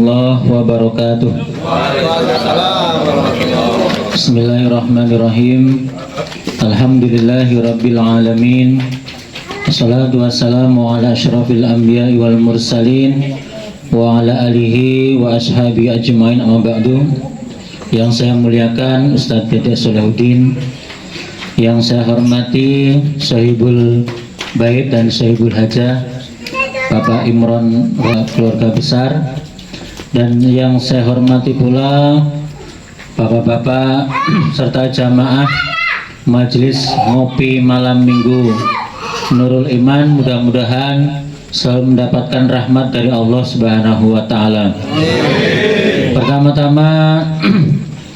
warahmatullahi wabarakatuh. Bismillahirrahmanirrahim. Alhamdulillahi rabbil alamin. Wassalatu wassalamu ala asyrafil anbiya'i wal mursalin wa ala alihi wa ashabi ajmain, amma ba'du. Yang saya muliakan Ustadz Dede Salahuddin, yang saya hormati Sahibul Bait dan Sahibul Hajah Bapak Imron keluarga besar, dan yang saya hormati pula bapak-bapak serta jamaah majelis ngopi malam minggu Nurul Iman. Mudah-mudahan selalu mendapatkan rahmat dari Allah Subhanahu wa Ta'ala. Pertama-tama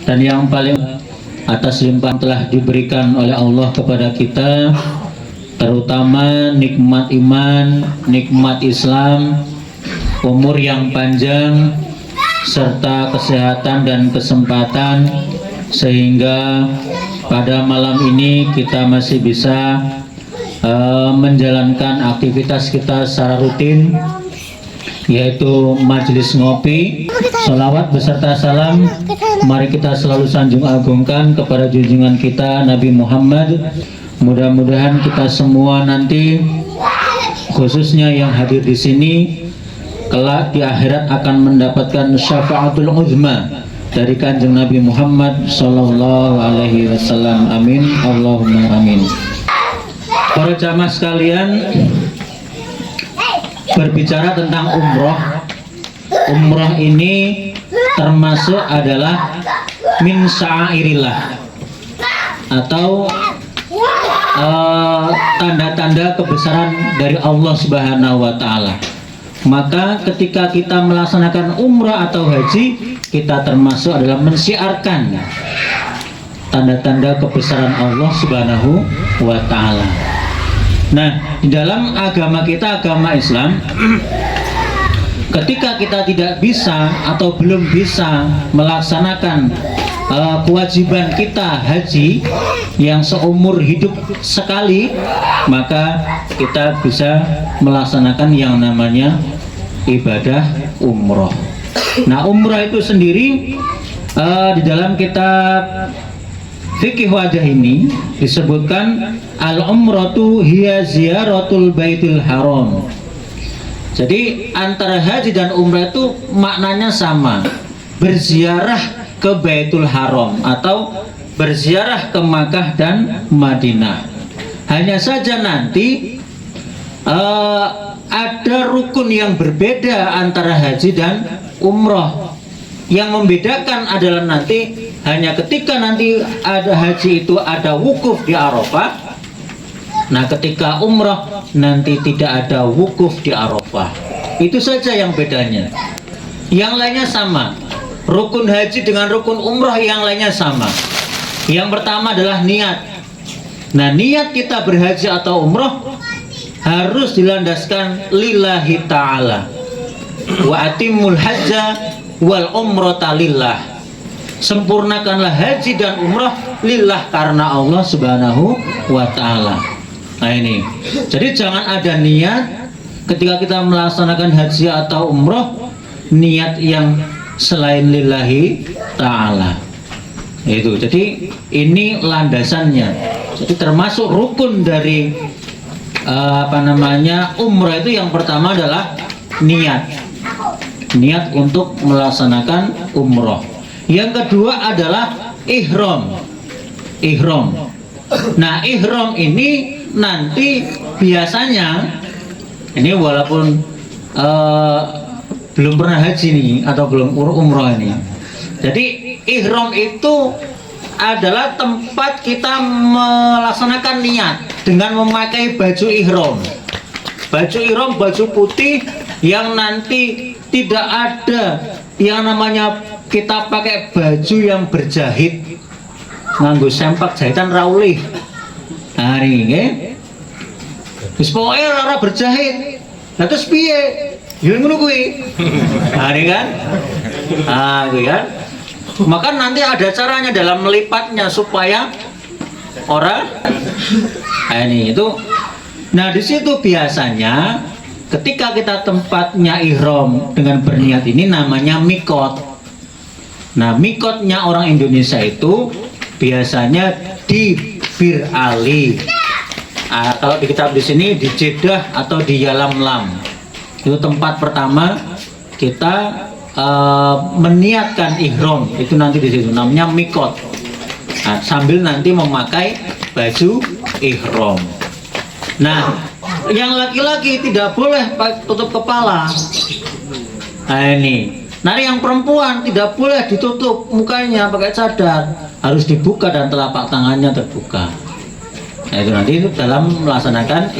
dan yang paling atas limpahan telah diberikan oleh Allah kepada kita, terutama nikmat iman, nikmat Islam, umur yang panjang, serta kesehatan dan kesempatan, sehingga pada malam ini kita masih bisa menjalankan aktivitas kita secara rutin, yaitu majelis ngopi. Sholawat beserta salam mari kita selalu sanjung agungkan kepada junjungan kita Nabi Muhammad. Mudah-mudahan kita semua nanti, khususnya yang hadir di sini, kelak di akhirat akan mendapatkan syafaatul uzma dari Kanjeng Nabi Muhammad sallallahu alaihi wasallam. Amin, Allahumma amin. Para jamaah sekalian, berbicara tentang umroh, umroh ini termasuk adalah min sya'airillah, atau tanda-tanda kebesaran dari Allah Subhanahu wa Ta'ala. Maka ketika kita melaksanakan umrah atau haji, kita termasuk adalah mensiarkan tanda-tanda kebesaran Allah Subhanahu wa Ta'ala. Nah, di dalam agama kita, agama Islam, ketika kita tidak bisa atau belum bisa melaksanakan kewajiban kita haji yang seumur hidup sekali, maka kita bisa melaksanakan yang namanya ibadah umroh. Nah, umroh itu sendiri di dalam kitab fikih wajah ini disebutkan al-umratu hiya ziyaratul baitul haram. Jadi antara haji dan umrah itu maknanya sama, berziarah ke Baitul Haram atau berziarah ke Makkah dan Madinah. Hanya saja nanti ada rukun yang berbeda antara haji dan umroh. Yang membedakan adalah nanti hanya ketika nanti ada haji itu ada wukuf di Arafah. Nah, ketika umroh nanti tidak ada wukuf di Arafah. Itu saja yang bedanya. Yang lainnya sama. Rukun haji dengan rukun umroh yang lainnya sama. Yang pertama adalah niat. Nah, niat kita berhaji atau umroh harus dilandaskan lillahi ta'ala. Wa atimul hajja wal umrata lillah. Sempurnakanlah haji dan umroh lillah, karena Allah Subhanahu wa Ta'ala. Nah, ini. Jadi jangan ada niat ketika kita melaksanakan haji atau umroh, niat yang selain lillahi ta'ala. Itu. Jadi ini landasannya. Jadi termasuk rukun dari umrah itu yang pertama adalah niat. Niat untuk melaksanakan umroh. Yang kedua adalah ihram. Ihram. Nah, ihram ini nanti biasanya, ini walaupun belum pernah haji nih atau belum umroh ini. Jadi ihram itu adalah tempat kita melaksanakan niat dengan memakai baju ihram. Baju ihram, baju putih yang nanti tidak ada yang namanya kita pakai baju yang berjahit, nganggo sempak jahitan raulih. Nah, ini nggih. Wis pokoke ora berjahit. Lah terus piye? Ya ngono kuwi. Nah, ini kan? Ah, kuwi kan? Maka nanti ada caranya dalam melipatnya supaya orang ini itu. Nah, di situ biasanya ketika kita tempatnya ihram dengan berniat ini namanya mikot. Nah, mikotnya orang Indonesia itu biasanya di Bir Ali. Kalau di kitab di sini di Jeddah atau di Yalamlam. Itu tempat pertama kita meniatkan ihram, itu nanti di situ namanya mikot. Nah, sambil nanti memakai baju ihram. Nah, yang laki-laki tidak boleh tutup kepala. Nah ini. Nah, yang perempuan tidak boleh ditutup mukanya pakai cadar, harus dibuka dan telapak tangannya terbuka. Nah, itu nanti itu dalam melaksanakan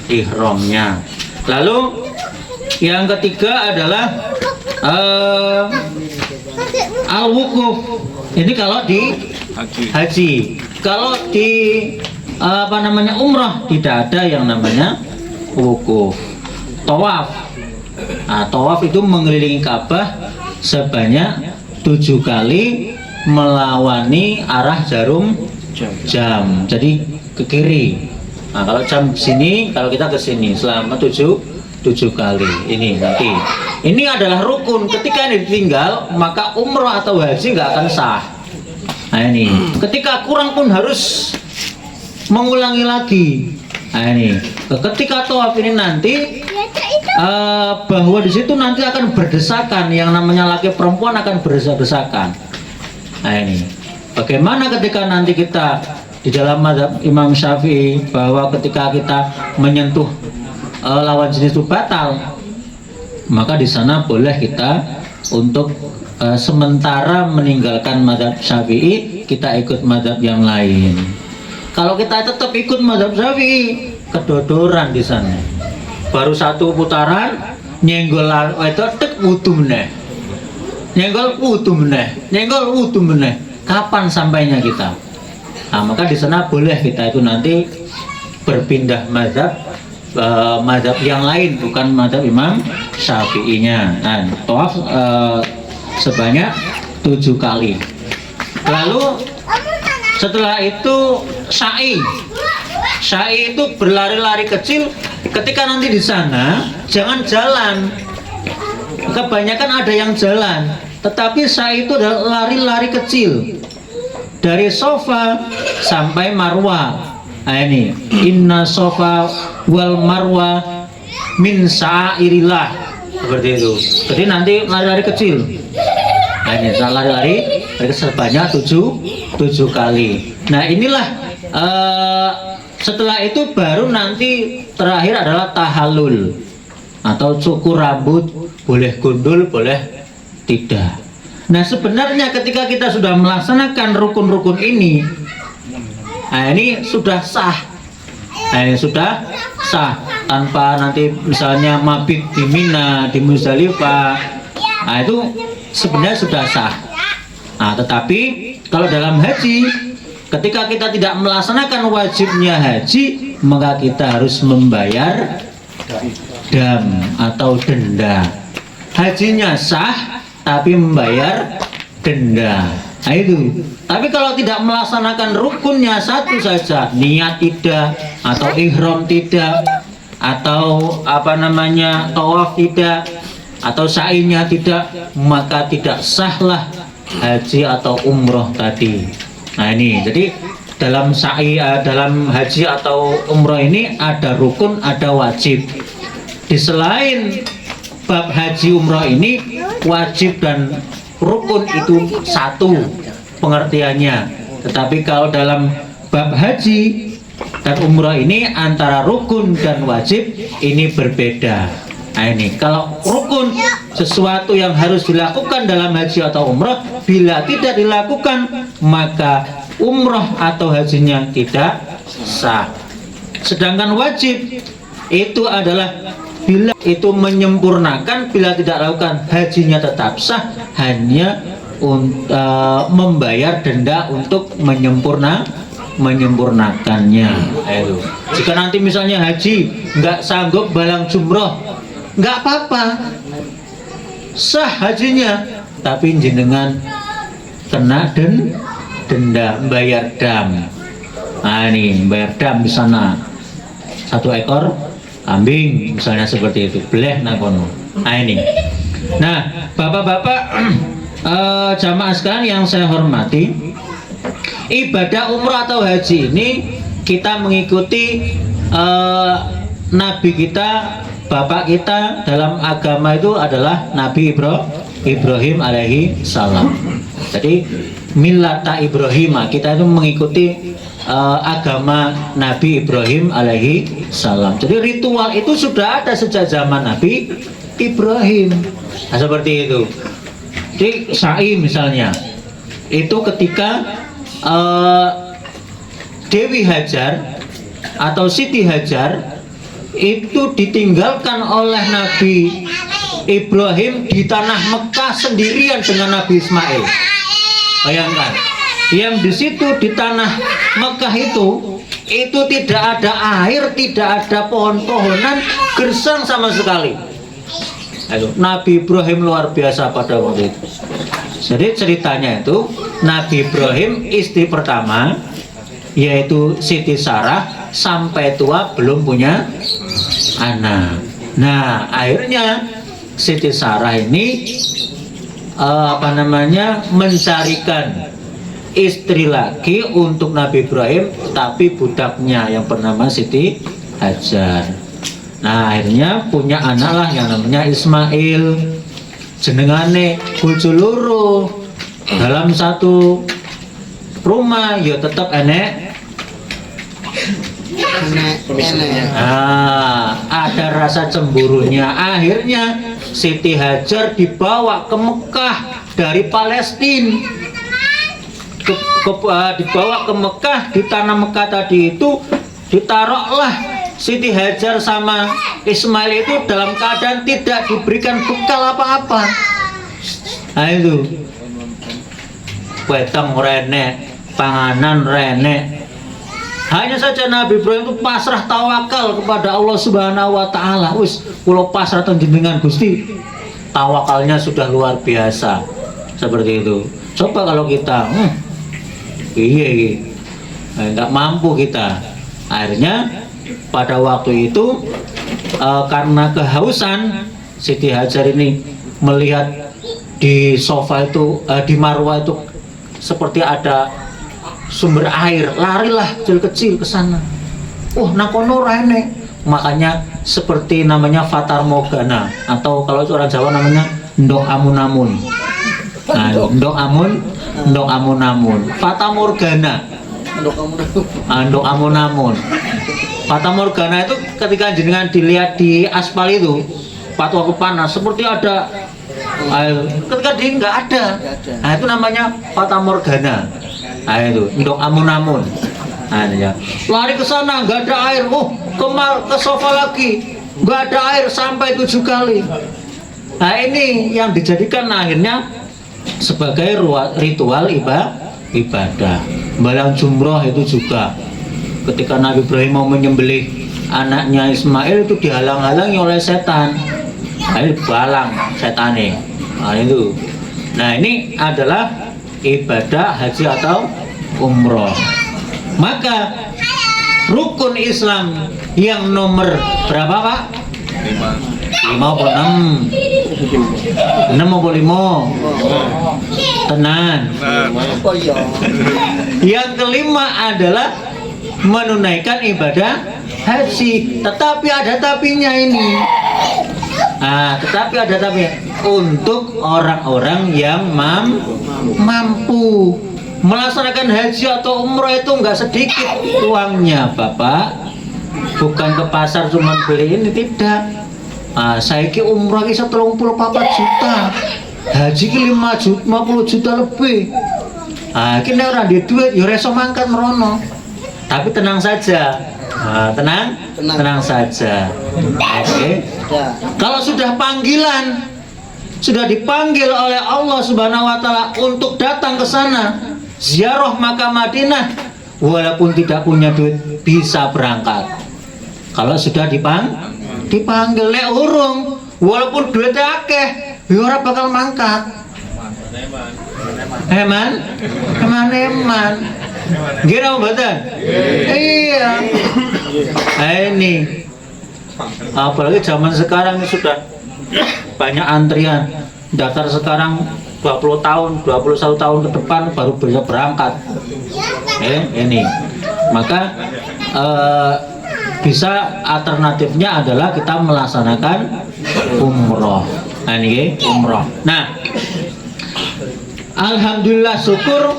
ihramnya. Lalu yang ketiga adalah al-wukuf. Ini kalau di haji. Kalau di umrah tidak ada yang namanya wukuf. Tawaf. Nah, tawaf itu mengelilingi Ka'bah sebanyak 7 kali melawani arah jarum jam. Jadi ke kiri. Nah, kalau jam sini, kalau kita ke sini selama 7 kali. Ini nanti. Ini adalah rukun. Ketika ini ditinggal, maka umrah atau haji nggak akan sah. Nah ini. Ketika kurang pun harus mengulangi lagi. Nah ini. Ketika tawaf ini nanti bahwa di situ nanti akan berdesakan, yang namanya laki perempuan akan berdesakan. Nah ini. Bagaimana ketika nanti kita di dalam mazhab Imam Syafi'i bahwa ketika kita menyentuh lawan jenis itu batal, maka di sana boleh kita untuk sementara meninggalkan mazhab Syafi'i, kita ikut mazhab yang lain. Kalau kita tetap ikut mazhab Syafi'i, kedodoran di sana. Baru 1 putaran nyenggol itu tek wudu meneh. Nyenggol wudu meneh. Nyenggol wudu meneh. Kapan sampainya kita? Nah, maka di sana boleh kita itu nanti berpindah mazhab yang lain, bukan mazhab Imam Syafi'inya. Nah, tawaf sebanyak 7 kali. Lalu setelah itu sa'i. Sa'i itu berlari-lari kecil. Ketika nanti di sana jangan jalan. Kebanyakan ada yang jalan, tetapi sa'i itu adalah lari-lari kecil dari Sofa sampai Marwa. Nah ini, inna Sofa wal Marwa min sa'irillah, seperti itu. Jadi nanti lari-lari kecil. Nah ini lari-lari sebanyak 7 kali. Nah inilah setelah itu baru nanti terakhir adalah tahallul atau cukur rambut, boleh gundul boleh tidak. Nah sebenarnya ketika kita sudah melaksanakan rukun-rukun ini, nah ini sudah sah. Nah ini sudah sah tanpa nanti misalnya mabit di Mina, di Muzdalifah. Nah itu sebenarnya sudah sah. Nah tetapi kalau dalam haji, ketika kita tidak melaksanakan wajibnya haji, maka kita harus membayar dam atau denda. Hajinya sah tapi membayar denda. Nah itu. Tapi kalau tidak melaksanakan rukunnya satu saja, niat tidak, atau ihram tidak, atau tawaf tidak, atau sa'inya tidak, maka tidak sahlah haji atau umroh tadi. Nah ini, jadi dalam sa'i, dalam haji atau umroh ini ada rukun, ada wajib. Di selain bab haji umroh ini, wajib dan rukun itu satu pengertiannya. Tetapi kalau dalam bab haji dan umroh ini antara rukun dan wajib ini berbeda. Nah ini, kalau rukun sesuatu yang harus dilakukan dalam haji atau umroh, bila tidak dilakukan maka umroh atau hajinya tidak sah. Sedangkan wajib itu adalah bila itu menyempurnakan, bila tidak lakukan hajinya tetap sah, hanya membayar denda untuk menyempurnakannya. Ayo. Jika nanti misalnya haji nggak sanggup balang jumroh, nggak apa-apa, sah hajinya, tapi jenengan kena denda, bayar dam. Nah ini bayar dam di sana 1 ekor ambing misalnya seperti itu, boleh nakono. Nah ini. Nah, bapak-bapak jamaah sekalian yang saya hormati, ibadah umrah atau haji ini kita mengikuti Nabi kita, bapak kita dalam agama itu adalah Nabi Ibrahim alaihi salam. Jadi millata Ibrahimah, kita itu mengikuti agama Nabi Ibrahim alaihi salam. Jadi ritual itu sudah ada sejak zaman Nabi Ibrahim. Nah, seperti itu. Jadi sa'i misalnya, itu ketika Dewi Hajar atau Siti Hajar itu ditinggalkan oleh Nabi Ibrahim di tanah Mekah sendirian dengan Nabi Ismail. Bayangkan, yang di situ di tanah Mekah itu tidak ada air, tidak ada pohon-pohonan, gersang sama sekali. Aduh, Nabi Ibrahim luar biasa pada waktu itu. Jadi ceritanya itu Nabi Ibrahim istri pertama yaitu Siti Sarah sampai tua belum punya anak. Nah akhirnya Siti Sarah ini mencarikan istri lagi untuk Nabi Ibrahim, tapi budaknya yang bernama Siti Hajar. Nah akhirnya punya anak lah yang namanya Ismail. Jenengane bojo loro dalam satu rumah ya tetap enek. Ada rasa cemburunya. Akhirnya Siti Hajar dibawa ke Mekah dari Palestina. Dibawa ke Mekah, di tanah Mekah tadi itu ditaruhlah Siti Hajar sama Ismail itu dalam keadaan tidak diberikan bekal apa-apa. Nah itu weteng rene, panganan rene. Hanya saja Nabi Ibrahim itu pasrah tawakal kepada Allah Subhanahu wa taala. Wis kula pasrah jenengan Gusti. Tawakalnya sudah luar biasa. Seperti itu. Coba kalau kita nggak mampu kita. Akhirnya pada waktu itu karena kehausan, Siti Hajar ini melihat di sofa itu, di marwah itu seperti ada sumber air, larilah kecil-kecil ke sana. Nakono rene. Makanya seperti namanya fatar morgana, atau kalau orang Jawa namanya ndok amun-amun. Nah, ndok amun-amun. Fata morgana. Ndok amun-amun. Fata morgana itu ketika jenengan dilihat di aspal itu, waktu panas seperti ada air, ketika dia nggak ada. Nah itu namanya fata morgana. Nah itu ndok amun-amun. Nah ya, lari ke sana nggak ada air, ke sofa lagi nggak ada air sampai 7 kali. Nah ini yang dijadikan akhirnya sebagai ritual ibadah. Balang jumroh itu juga ketika Nabi Ibrahim mau menyembelih anaknya Ismail itu dihalang-halangi oleh setan. Nah, ini balang setane. Nah itu. Nah ini adalah ibadah haji atau umroh. Maka rukun Islam yang nomor berapa Pak? 5 apa 6? 6 apa 5? Tenan. Yang kelima adalah menunaikan ibadah haji. Tetapi ada tapinya ini. Tetapi ada tapinya. Untuk orang-orang yang mampu melaksanakan haji atau umroh itu enggak sedikit uangnya Bapak. Bukan ke pasar cuma beli ini, tidak. Saiki umroh ini 34 juta, haji ki 50 juta lebih. Ini orang di duit ya reso mangkat merono. Tapi tenang saja. Tenang saja. Oke. Kalau sudah panggilan, sudah dipanggil oleh Allah Subhanahu wa taala untuk datang ke sana, ziarah makam Madinah, walaupun tidak punya duit bisa berangkat. Kalau sudah dipanggil lek urung, walaupun duitnya akeh, ya ora bakal mangkat. Eman. Gila mboten? Iya. Ini Apalagi zaman sekarang ini sudah banyak antrian. Daftar sekarang 20 tahun, 21 tahun ke depan baru bisa berangkat. Ini. Maka bisa alternatifnya adalah kita melaksanakan umroh. Nah, ini umroh. Nah, alhamdulillah syukur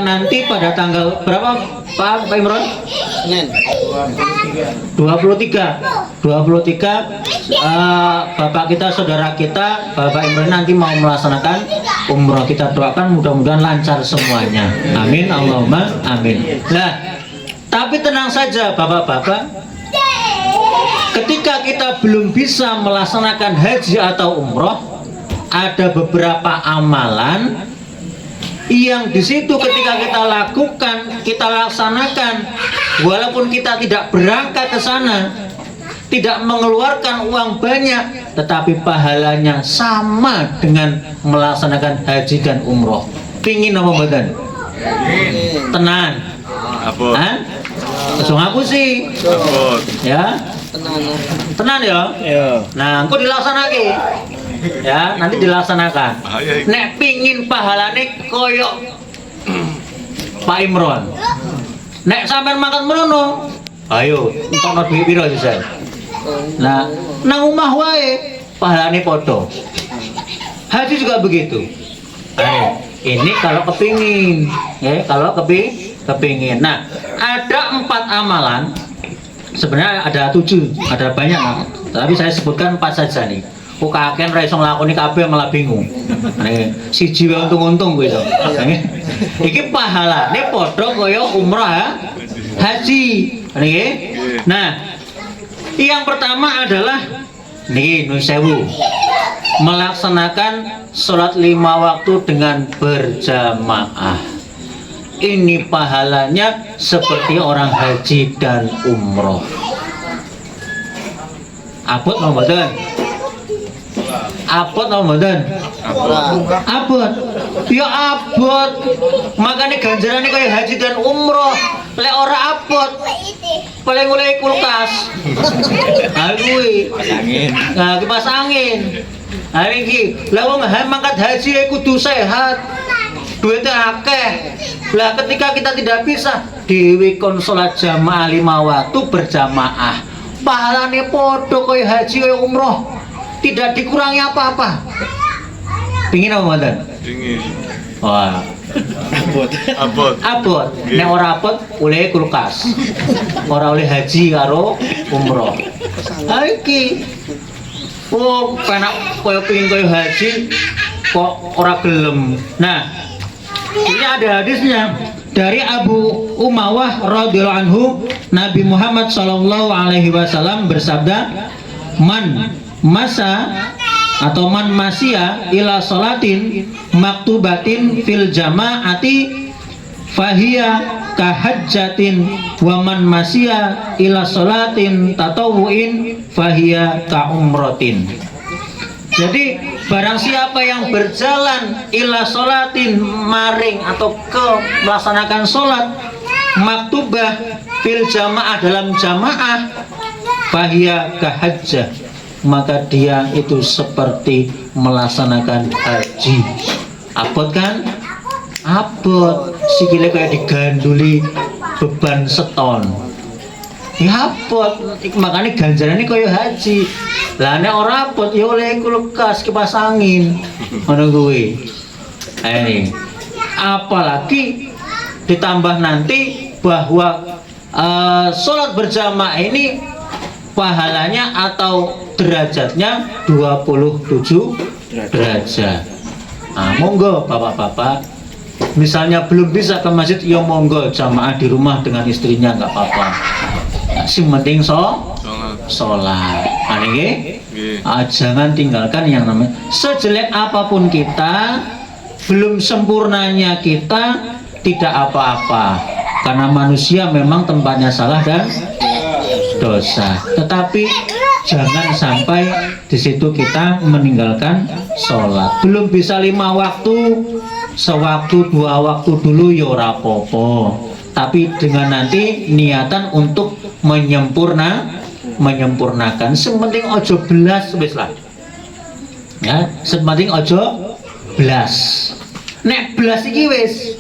nanti pada tanggal berapa Pak Imron? Senin 23 Bapak kita, saudara kita, Bapak Imron nanti mau melaksanakan umroh. Kita doakan mudah-mudahan lancar semuanya. Amin, Allahumma amin. Nah, tapi tenang saja Bapak-bapak, ketika kita belum bisa melaksanakan haji atau umroh, ada beberapa amalan yang di situ ketika kita lakukan, kita laksanakan, walaupun kita tidak berangkat ke sana, tidak mengeluarkan uang banyak, tetapi pahalanya sama dengan melaksanakan haji dan umroh. Pingin apa mboten? Tenan. Apa? Hah? Langsung aku sih. Ya. Tenan ya? Nah, engko dilaksanake. Ya, nanti dilaksanakan. Nek pingin pahalane koyok Pak Imron, nek sampean makan merono, ayo entokno duit piro bisa. Nah, nang omah wae pahalane padha. Haji juga begitu. Ini kalau kepingin, ya, kalau kepingin. Nah, ada 4 amalan. Sebenarnya ada 7, ada banyak, tapi saya sebutkan 4 saja nih. Kok kakek ra iso nglakoni kabeh malah bingung. Siji wae untung-untung kuwi iso. Iki pahalane padha kaya umrah haji. Niki. Nah, yang pertama adalah niki nun sewu. Melaksanakan sholat 5 waktu dengan berjamaah. Ini pahalanya seperti orang haji dan umroh. Abot mau mboten? Abot apa mboten? Abot. Ya abot. Makanya ganjarane kaya haji dan umroh. Lek ora abot, paling oleh kulkas. Ha kuwi. Angin. Nah, kipas angin. Ha iki, lah wong mangkat haji kudu sehat. Duitnya akeh. Lah ketika kita tidak bisa dhewe kon salat jamaah 5 waktu berjamaah. Pahalane padha kaya haji kaya umroh. Tidak dikurangi apa-apa. Pingin apa mboten? Pingin. Wah. Abot. Nek ora abot oleh kulkas. Ora oleh haji karo umroh. Ha iki. Oh, penak koyo pingin koyo haji kok ora gelem. Nah, ini ada hadisnya dari Abu Umawah radhiyallahu anhu. Nabi Muhammad sallallahu alaihi wasallam bersabda, "Man masa atau man masya ila salatin maktubatin fil jamaati fahiya kahajjatin wa man masya ila salatin tatawuin fahiya ka umratin." Jadi barang siapa yang berjalan ila salatin maring atau ke melaksanakan salat maktubah fil jamaah dalam jamaah fahiya kahajjah, maka dia itu seperti melaksanakan haji. Abot kan? Abot. Sikile kayak diganduli beban seton. Ya abot. Makanya ganjarannya kayak haji. Lah nek ora abot ya oleh kulkas kipas angin. Ngono kuwi. Ini. Apalagi ditambah nanti bahwa sholat berjamaah ini pahalanya atau derajatnya 27 derajat. Nah, monggo bapak-bapak, misalnya belum bisa ke masjid, ya monggo jamaah di rumah dengan istrinya nggak apa-apa. Nah, sing penting sholat. Nah, ini, jangan tinggalkan yang namanya sejelek apapun kita, belum sempurnanya kita tidak apa-apa, karena manusia memang tempatnya salah dan dosa. Tetapi jangan sampai di situ kita meninggalkan sholat. Belum bisa 5 waktu, sewaktu 2 waktu dulu ya ora apa-apa. Tapi dengan nanti niatan untuk menyempurnakan. Sementing ojo belas wis lah. Ya, sementing ojo belas. Nek belas iki wis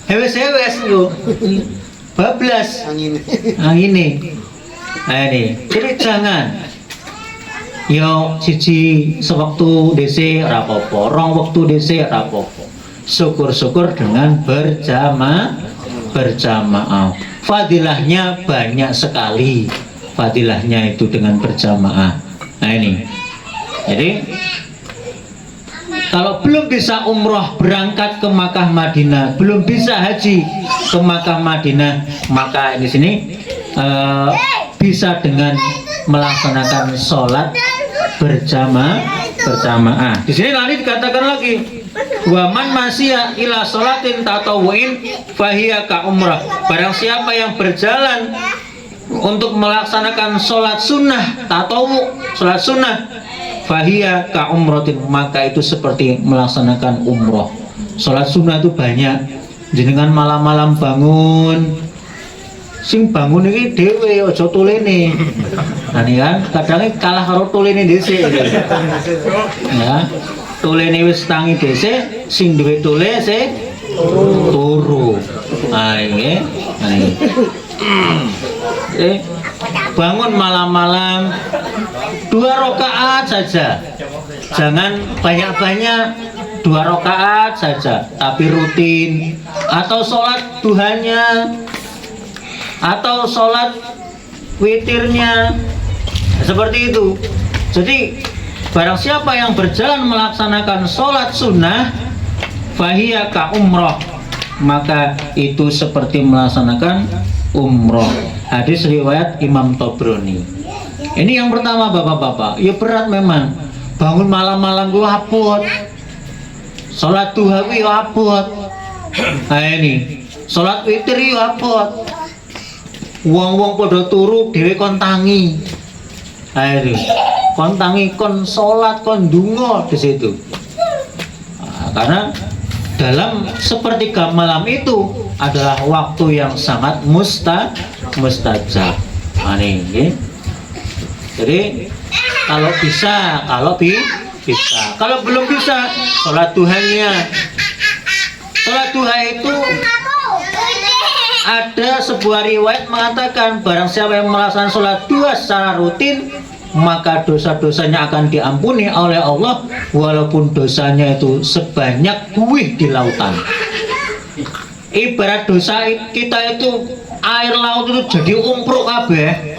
hewes yo. Bablas angine. Nah ini, jadi jangan yo siji sewaktu DC ora apa-apa, rong wektu DC ora apa-apa. Syukur-syukur dengan berjamaah. Fadilahnya banyak sekali. Fadilahnya itu dengan berjamaah. Nah ini. Jadi kalau belum bisa umroh berangkat ke Makkah Madinah, belum bisa haji ke Makkah Madinah, maka di sini bisa dengan melaksanakan sholat berjamaah. Di sini nanti dikatakan lagi, waman masya ila sholatin tatawuin fahiya ka umrah. Barang siapa yang berjalan untuk melaksanakan sholat sunnah tatawu, sholat sunnah, fahiya ka umrotin, maka itu seperti melaksanakan umroh. Sholat sunnah itu banyak. Jenengan malam-malam bangun, sing bangun ini dewe ojo tulene. Nah ini kan kadang kalah karo tulene dhisik. Ya, tulene wis tangi dhisik, sing duwe tule se turu. Nah ini. Bangun malam-malam 2 rakaat saja, jangan banyak-banyak, 2 rakaat saja, tapi rutin, atau sholat duhanya, atau sholat witirnya, seperti itu. Jadi barang siapa yang berjalan melaksanakan sholat sunnah fahiya ka umroh, maka itu seperti melaksanakan umroh. Hadis riwayat Imam Tabrani. Ini yang pertama bapak-bapak. Ya berat memang. Bangun malam-malam gua abot. Salat duha ku ya abot. Nah ini. Salat witir ya abot. Wong-wong padha turu dhewe kon tangi. Nah itu. Kon tangi, kon salat, kon ndonga di situ. Nah, karena dalam sepertiga malam itu adalah waktu yang sangat mustajab. Nah, ini. Jadi kalau bisa, bisa. Kalau belum bisa, sholat duhanya. Sholat duha itu ada sebuah riwayat mengatakan barang siapa yang melaksanakan sholat duha secara rutin, maka dosa-dosanya akan diampuni oleh Allah walaupun dosanya itu sebanyak buih di lautan. Ibarat dosa kita itu air laut itu jadi umpruk kabeh.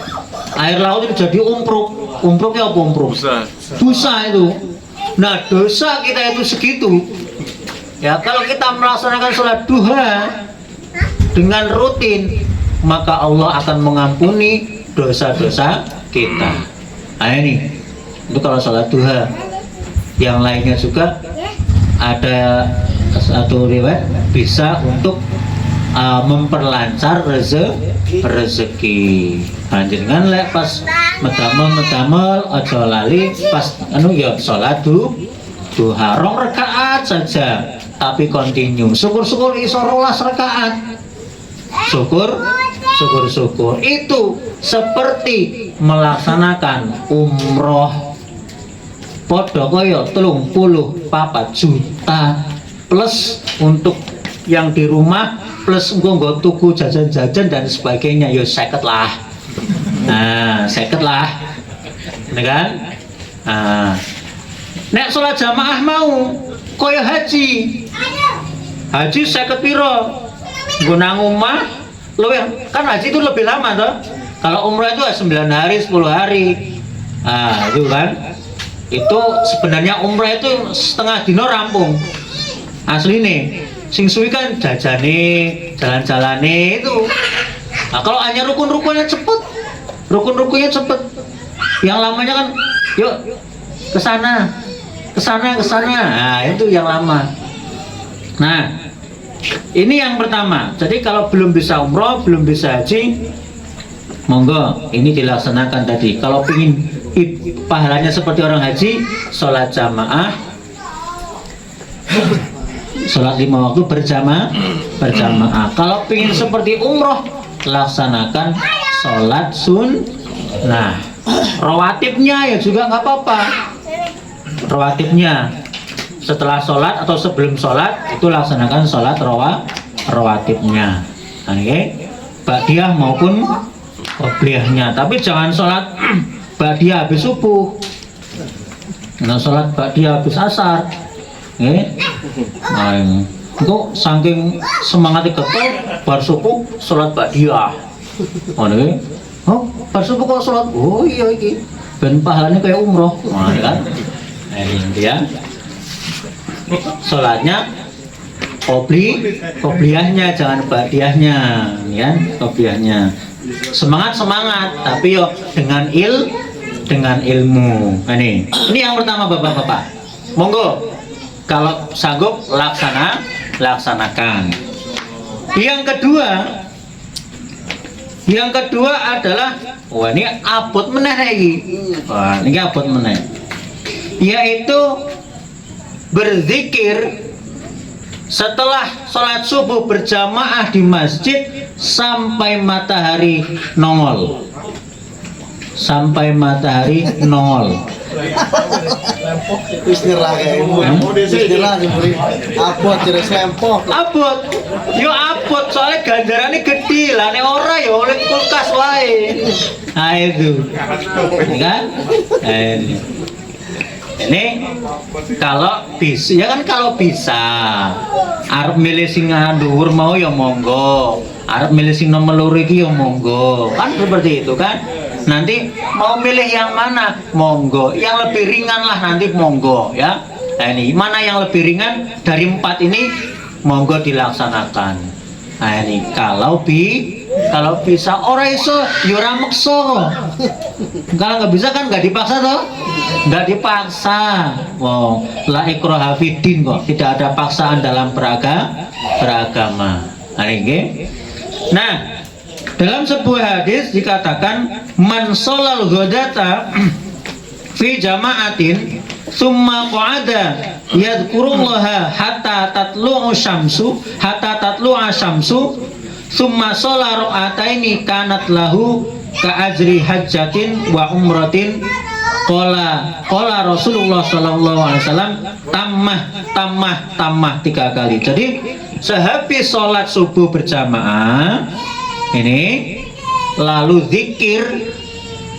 Air laut itu jadi umpruk. Umpruknya apa umpruk? Busa itu. Nah dosa kita itu segitu. Ya kalau kita melaksanakan sholat duha dengan rutin, maka Allah akan mengampuni dosa-dosa kita. Nah ini itu kalau sholat duha. Yang lainnya juga ada satu riwayat bisa untuk memperlancar rezeki. Panjenengan lek pas medamel aja lali pas ya sholat duha 2 rakaat saja tapi continue. Syukur-syukur iso 12 rakaat. Syukur itu seperti melaksanakan umroh. Padha kaya 34 juta plus untuk yang di rumah plus nggo tuku jajan-jajan dan sebagainya ya 50 lah. Nah, 50 lah. Ini kan? Nah, nek sholat jamaah mau kaya haji. Haji 50 piro? Nggo nang omah luwih kan haji itu lebih lama toh. Kalau umrah itu 9 hari, 10 hari. Nah, itu kan. Itu sebenarnya umrah itu setengah dino rampung. Asli nih. Sing suwi kan jajane, jalan-jalane itu. Nah, kalau hanya rukun-rukunnya cepet. Yang lamanya kan yuk ke sana. Nah, itu yang lama. Nah, ini yang pertama. Jadi kalau belum bisa umroh, belum bisa haji, monggo ini dilaksanakan tadi. Kalau ingin pahalanya seperti orang haji, sholat jamaah, sholat 5 waktu berjamaah. Kalau ingin seperti umroh, laksanakan sholat Nah, rawatibnya ya juga nggak apa-apa. Rawatibnya setelah sholat atau sebelum sholat itu laksanakan sholat rawatibnya. Oke, ba'diyah maupun qobliyahnya. Tapi jangan sholat ba'diyah habis subuh. Nah, sholat ba'diyah habis asar. Nah, itu saking semangatnya ketol bar subuh sholat ba'diyah. Oh, bar subuh kok sholat? Oh iya iki. Ben pahalanya kayak umroh. Nah, kan? Nah, ini dia. Sholatnya qobliyahnya jangan ba'diyahnya, ya, qobliyahnya. Semangat, tapi yo dengan ilmu. Nah, ini yang pertama Bapak-bapak. Monggo kalau sanggup laksanakan. Yang kedua adalah ini abot meneh iki. Wah, ini abot meneh. Yaitu berzikir setelah sholat subuh berjamaah di masjid sampai matahari nongol. Wis nyerah kayak abot jeres lempok. Abot soalnya ganjarannya gede lah, nek ora ya oleh kulkas wae. Nah itu kan ini kalau bisa ya kan, kalau bisa arep milih sing dhuwur mau ya monggo, arep milih sing nomor loro iki ya monggo, kan seperti itu kan. Nanti mau milih yang mana monggo, yang lebih ringan lah nanti monggo ya. Nah ini mana yang lebih ringan dari 4 ini monggo dilaksanakan. Nah ini kalau bisa ora iso ya ora meksa. Kalau nggak bisa kan nggak dipaksa toh, nggak dipaksa. Wow, la ikraha fiddin kok, tidak ada paksaan dalam beragama. Nah, dalam sebuah hadis dikatakan man sholal ghadata fi jama'atin summa qa'ada yadhkurullaha hatta tatlu'u syamsu summa shola ra'ataini kanat lahu ka'ajri hajjatin wa umratin. Qala Rasulullah sallallahu alaihi wasallam tammah 3 kali. Jadi sehabis sholat subuh berjamaah ini lalu zikir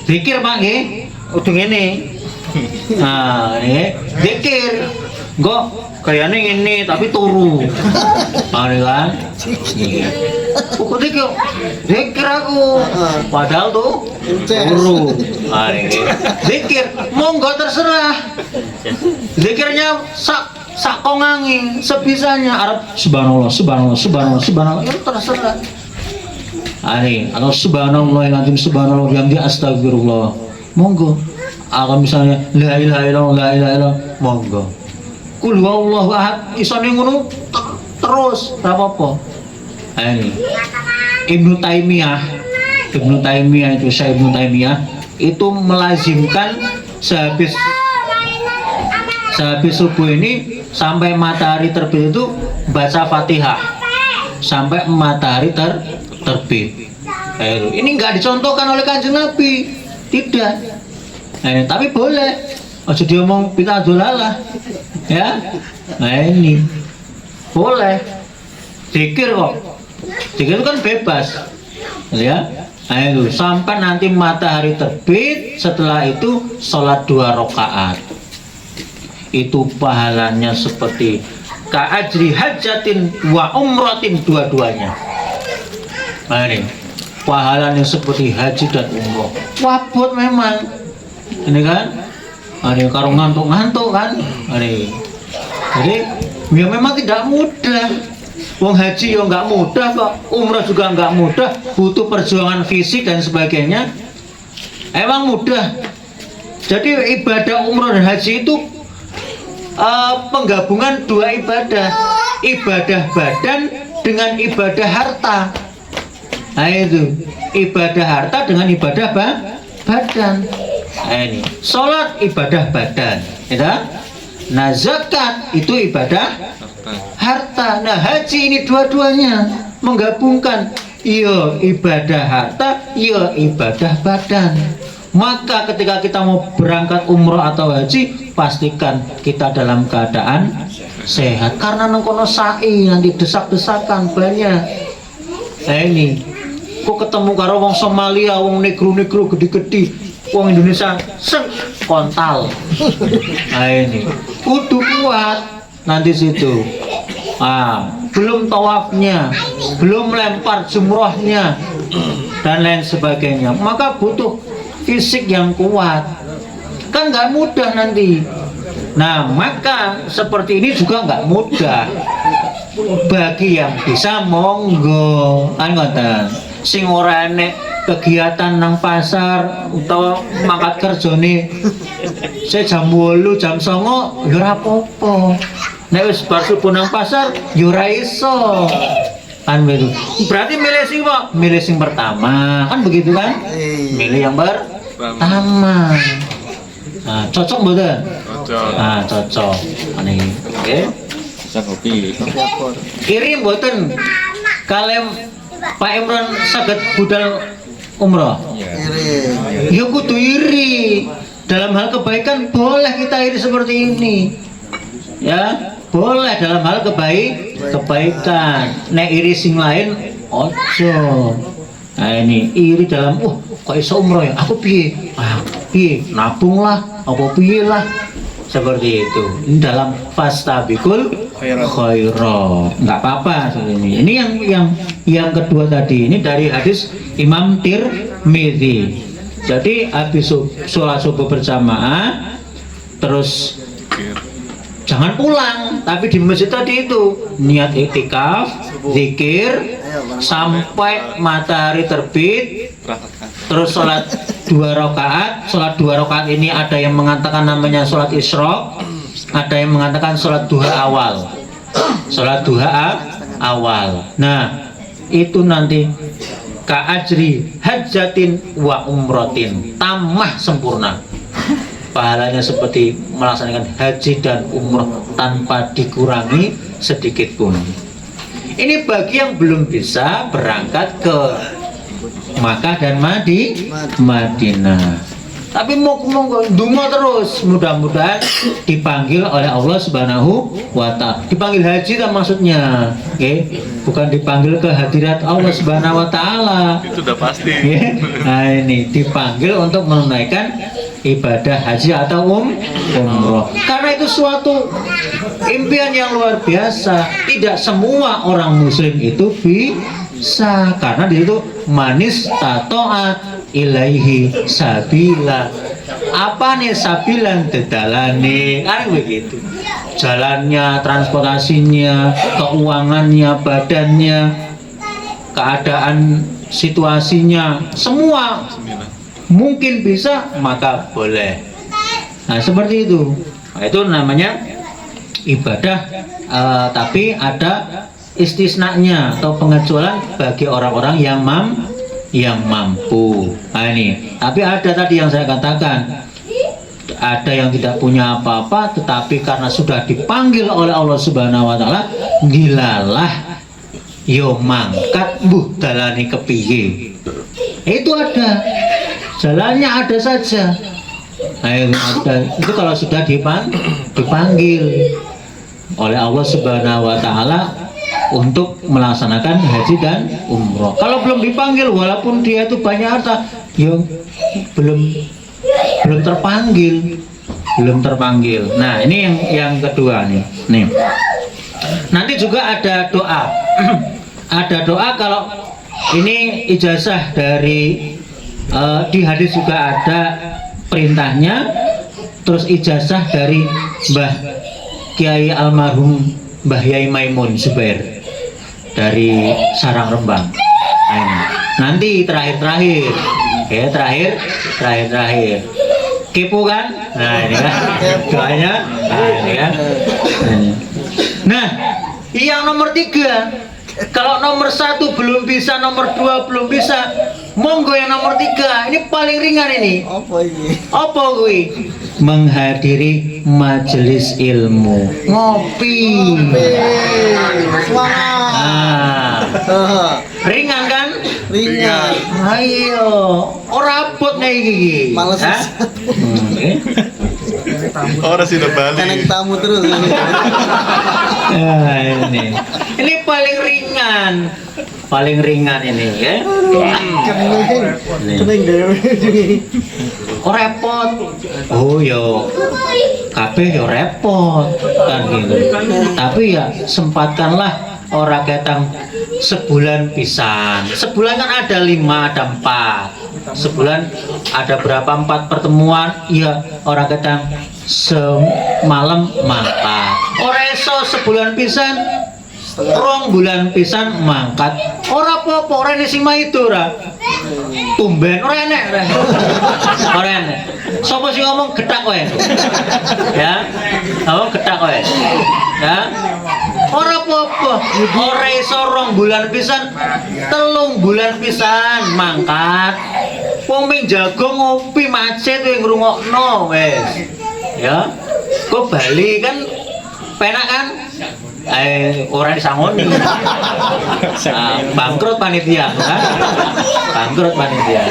Pak nggih udah ngene. Nah ini zikir kok kayaknya ini tapi turu kan pokoknya zikir aku padahal tuh turu. Zikir monggo terserah, zikirnya sak kongangi sebisanya, Arab subhanallah itu terserah. Atau subhanallah yang di astagfirullah monggo. Atau misalnya la ilaha illallah monggo. Qul huwallahu ahad isone ngono terus ora apa-apa. Ini Ibnu Taimiyah itu Syekh Ibnu Taimiyah itu melazimkan sehabis subuh ini sampai matahari terbit itu baca Fatihah sampai matahari terbit. Ini nggak dicontohkan oleh Kanjeng Nabi, tidak. Tapi boleh, aja diomong pita dolalah, ya. Nah ini boleh, zikir kok, zikir itu kan bebas, ya. Nah itu sampai nanti matahari terbit, setelah itu sholat 2 rakaat. Itu pahalanya seperti ka'ajri hajatin wa umratin, dua-duanya. Nah ini pahalanya seperti haji dan umroh. Wabut memang ini kan, ini karo ngantuk-ngantuk kan, ini. Jadi ya memang tidak mudah. Wong haji ya nggak mudah kok, umroh juga nggak mudah, butuh perjuangan fisik dan sebagainya. Emang mudah. Jadi ibadah umroh dan haji itu penggabungan 2 ibadah badan dengan ibadah harta. Nah itu ibadah harta dengan ibadah badan. Nah ini sholat ibadah badan, ya. Nah zakat itu ibadah harta. Nah haji ini dua-duanya menggabungkan, iya ibadah harta, iya ibadah badan. Maka ketika kita mau berangkat umroh atau haji, pastikan kita dalam keadaan sehat. Karena nengkono sa'i nanti desak-desakan banyak. Ini, kok ketemu karo wong Somalia, wong negro-negro gede-gede, wong Indonesia kontal. Nah ini, kudu kuat nanti situ. Belum tawafnya, belum lempar jumrohnya dan lain sebagainya. Maka butuh fisik yang kuat, kan nggak mudah nanti. Nah maka seperti ini juga nggak mudah. Bagi yang bisa monggo, kan ngoten. Sing ora enek kegiatan nang pasar utawa mangkat kerjane saya jam 8 jam 09 ya ora apa-apa. Nek wis bar subuh nang pasar ya ora iso. Kan begitu. Berarti milih sing apa? Milih sing pertama, kan begitu kan? Milih yang pertama. Nah, cocok mboten? Cocok. Cocok. Ini, oke. Bisa kopi. Iri mboten kalem Pak Imron saged budal umroh. Iri. Ya kudu iri. Dalam hal kebaikan boleh kita iri seperti ini. Ya, boleh dalam hal kebaikan. Nek iri sing lain ojo. Nah ini iri dalam kok iso umroh ya? Aku piye? Piye? Nabung lah, apa piye lah. Seperti itu. Ini dalam fastabikul khairat. Enggak apa-apa ini. Ini yang kedua tadi. Ini dari hadis Imam Tirmidzi. Jadi habis sholat subuh berjamaah terus jangan pulang, tapi di masjid tadi itu niat iktikaf, zikir sampai matahari terbit, terus sholat 2 rakaat. Sholat 2 rakaat ini ada yang mengatakan namanya sholat isyraq, ada yang mengatakan sholat duha awal. Sholat duha awal. Nah, itu nanti ka'ajri hajjatin wa umrotin, tamah sempurna. Pahalanya seperti melaksanakan haji dan umroh tanpa dikurangi sedikit pun. Ini bagi yang belum bisa berangkat ke Makkah dan Madinah. Tapi mau ndonga terus, mudah-mudahan dipanggil oleh Allah Subhanahu wa Ta'ala. Dipanggil haji kan maksudnya, bukan dipanggil ke hadirat Allah Subhanahu wa Ta'ala. Itu udah pasti. Nah ini dipanggil untuk menunaikan ibadah haji atau umroh. Karena itu suatu impian yang luar biasa. Tidak semua orang muslim itu bisa, karena di situ manis tatoa ilaihi sabila. Apa nih sabilan dedalane, kan begitu. Jalannya, transportasinya, keuangannya, badannya, keadaan situasinya, semua mungkin bisa, maka boleh. Nah seperti itu. Nah, itu namanya ibadah, tapi ada istisnanya atau pengecualian bagi orang-orang yang mampu. Nah ini, tapi ada tadi yang saya katakan, ada yang tidak punya apa-apa, tetapi karena sudah dipanggil oleh Allah Subhanahu wa Ta'ala, gilalah yo mangkat mbuh dalane kepiye. Itu ada, jalannya ada saja. Itu kalau sudah dipanggil oleh Allah Subhanahu wa Ta'ala untuk melaksanakan haji dan umroh. Kalau belum dipanggil, walaupun dia itu banyak harta, ya belum terpanggil. Nah ini yang kedua nih. Nanti juga ada doa. Ada doa kalau ini ijazah dari di hadis juga ada perintahnya. Terus ijazah dari Mbah Kiai almarhum Mbah Yai Maimun Zubair dari Sarang Rembang. Nanti terakhir kepo kan? Nah ini kan doanya. Nah ini kan. Nah yang nomor 3, kalau nomor 1 belum bisa, nomor 2 belum bisa, monggo yang nomor 3. Ini paling ringan ini. Apa gue? Menghadiri majelis ilmu, ngopi. Semangat. Ringan kan? Ringan. Ayo, ora abot nih iki. Males. Hah? Orang sih udah balik. Tenang tamu terus. Nah, ini paling ringan ini ya. Kening dewe. Oh repot. Oh yo, kabeh yo repot kan gitu. Tapi ya sempatkanlah ora ketang sebulan pisan. Sebulan kan ada 5, ada 4. Sebulan ada berapa 4 pertemuan? Ya ora ketang semalam 4. Ora iso sebulan pisan. 2 bulan pisan mangkat. Ora apa-apa, ora ini sing itu ora. Tumben ora enek ora. Ora enek. Sopo sing ngomong getak kowe? Ya. Ngomong getak kowe. Ya. Ora apa-apa. Ora iso 2 bulan pisan, 3 bulan pisan mangkat. Wong ming jago ngopi macet kowe ngrungokno wis. Ya. Kok Bali kan penak kan? Orang disangoni. Bangkrut panitia kan? Bangkrut panitia.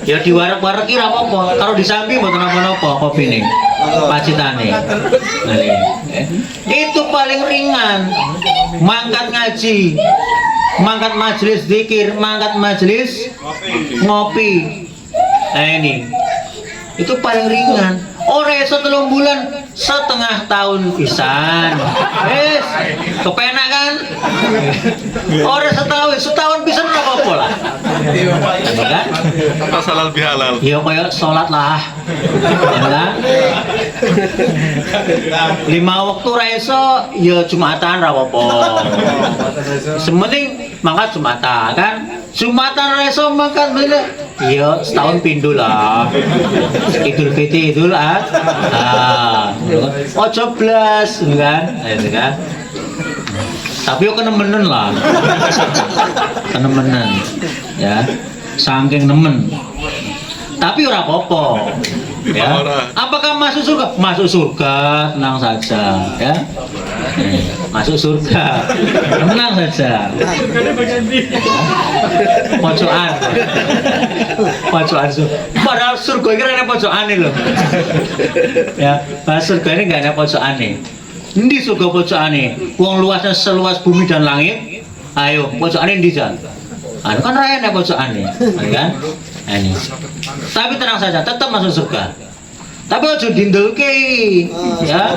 Ya di warek-warek ki ra apa-apa. Karo disambi mboten napa-napa kopine. Pacitane. Itu paling ringan. Mangkat ngaji. Mangkat majelis zikir, mangkat majelis ngopi. Nah ini. Itu paling ringan. Ora iso 3 bulan, setengah tahun pisan. Wis, kepenak kan? Ora setahun pisan ora apa-apa lah. Kan? Apa halal bihalal? Ya kaya salat lah. Ya kan? 5 waktu ora iso, ya Jumatan ora apa-apa. Sementing mangkat Jumatan kan? Jumatan ora iso mangkat beli. Iya, setahun pindu lah. Idul Fitri, Idul Adha. Ojo blas, kan? Itu kan. Tapi yo kenemenen lah. Kenemenen. Ya. Saking nemen. Tapi ora apa-apa. Ya. Apakah masuk surga? Masuk surga, tenang saja, ya. Masuk surga, tenang saja. Pojokan, pojokan surga. Padahal surga ini ada pojokan loh. Ya, bahas surga ini nggak ada pojokan nih. Di surga pojokan nih, uang luasnya seluas bumi dan langit. Ayo, pojokan ini di jalan. Anu kan raya ada pojokan nih, kan? Ini. Tapi tenang saja, tetap masuk surga. Tapi ojo dindelke, ya.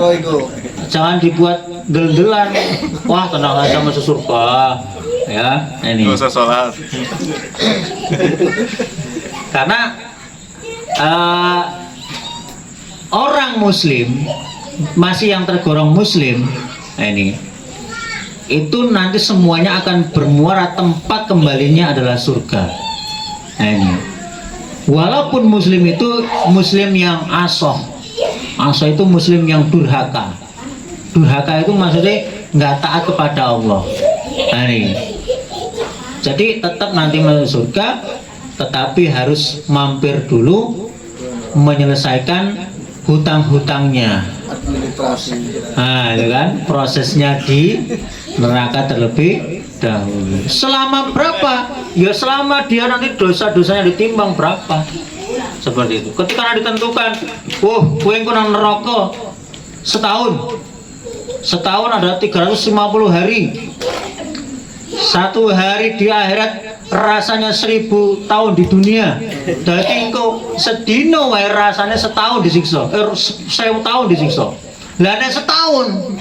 Jangan dibuat del-delan. Wah, tenang saja masuk surga. Ya, ini. Nggak usah sholat. Karena orang muslim masih yang tergolong muslim, ini itu nanti semuanya akan bermuara tempat kembalinya adalah surga. Ini. Walaupun muslim itu muslim yang asoh itu muslim yang durhaka. Durhaka itu maksudnya nggak taat kepada Allah. Ini. Jadi tetap nanti masuk surga, tetapi harus mampir dulu menyelesaikan hutang-hutangnya. Nah, itu kan prosesnya di neraka terlebih dahulu. Selama berapa? Ya selama dia nanti dosa-dosanya ditimbang berapa. Seperti itu. Ketika ditentukan, kowe engko nang neraka setahun. Setahun ada 350 hari. 1 hari di akhirat rasanya 1000 tahun di dunia. Jadi engko sedino wae rasanya setahun disiksa. 1000 tahun disiksa. Lah nek setahun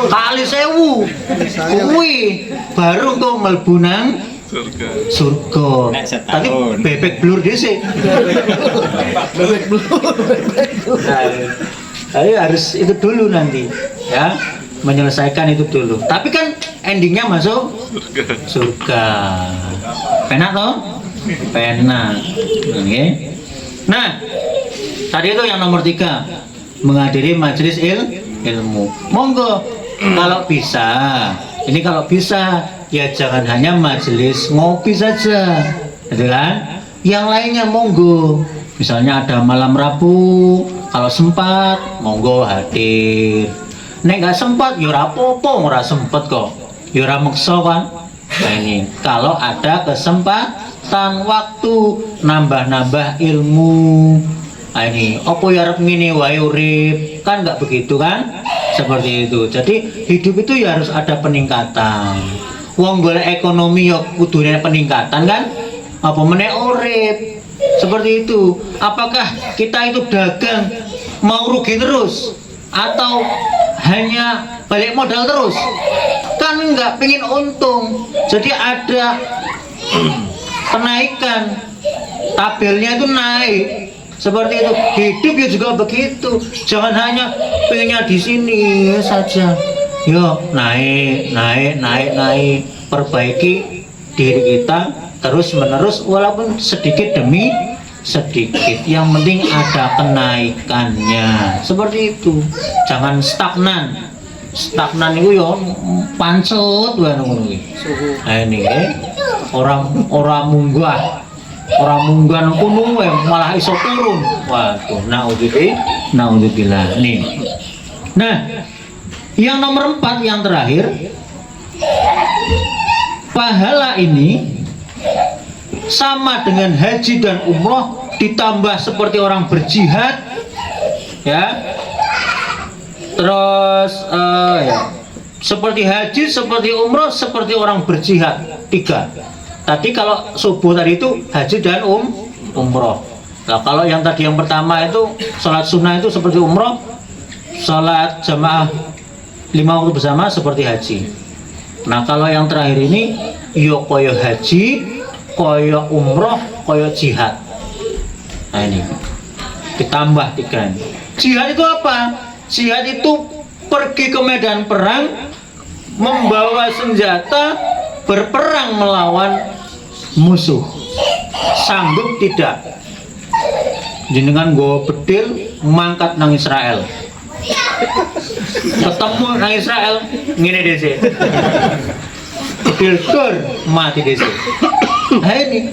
kali 1000 kuwi baru kok mlebu nang surga. Tapi bebek blur dhisik. Bebek blur. Tapi harus itu dulu nanti, ya. Menyelesaikan itu dulu. Tapi kan endingnya masuk surga. Penak toh? Penak. Oke. Nah, tadi itu yang nomor 3, menghadiri majelis ilmu. Monggo kalau bisa. Ini kalau bisa ya jangan hanya majelis ngopi saja, gitu kan? Yang lainnya monggo. Misalnya ada malam Rabu, kalau sempat monggo hadir. Nek nggak sempat, ya ora apa-apa, ora sempet kok. Ya ora maksa kan. Nah ini, kalau ada kesempatan waktu nambah-nambah ilmu. Nah ini, apa ya arep ngene wae urip? Kan nggak begitu kan? Seperti itu. Jadi hidup itu ya harus ada peningkatan. Wong golek ekonomi ya kudune peningkatan kan? Apa meneh urip? Seperti itu. Apakah kita itu dagang mau rugi terus atau hanya balik modal terus? Kan enggak, pengen untung. Jadi ada kenaikan, tabelnya itu naik. Seperti itu. Hidup ya juga begitu. Jangan hanya pengennya di sini saja. Yo, naik. Perbaiki diri kita terus menerus walaupun sedikit demi sedikit. Yang penting ada kenaikannya. Seperti itu. Jangan stagnan. Stagnan itu ya pancet wae ngono iki. Nah ini orang munggah. Orang munggah kuno wae malah iso turun. Waduh, naudzubillah. Nih. Nah, yang nomor 4 yang terakhir, pahala ini sama dengan haji dan umroh ditambah seperti orang berjihad, ya. Terus ya, seperti haji, seperti umroh, seperti orang berjihad. 3. Tadi kalau subuh tadi itu haji dan umroh. Nah, kalau yang tadi yang pertama itu sholat sunnah itu seperti umroh, sholat jamaah 5 waktu bersama seperti haji. Nah kalau yang terakhir ini yo koyo haji, koyo umroh, koyo jihad. Nah ini ditambah 3 ini. Jihad itu apa? Jihad itu pergi ke medan perang, membawa senjata, berperang melawan musuh. Sanggup tidak? Jenengan gue bedil mangkat nang Israel. Ketemu nang Israel ngene dese. Bedil tur mati dese. Nah ini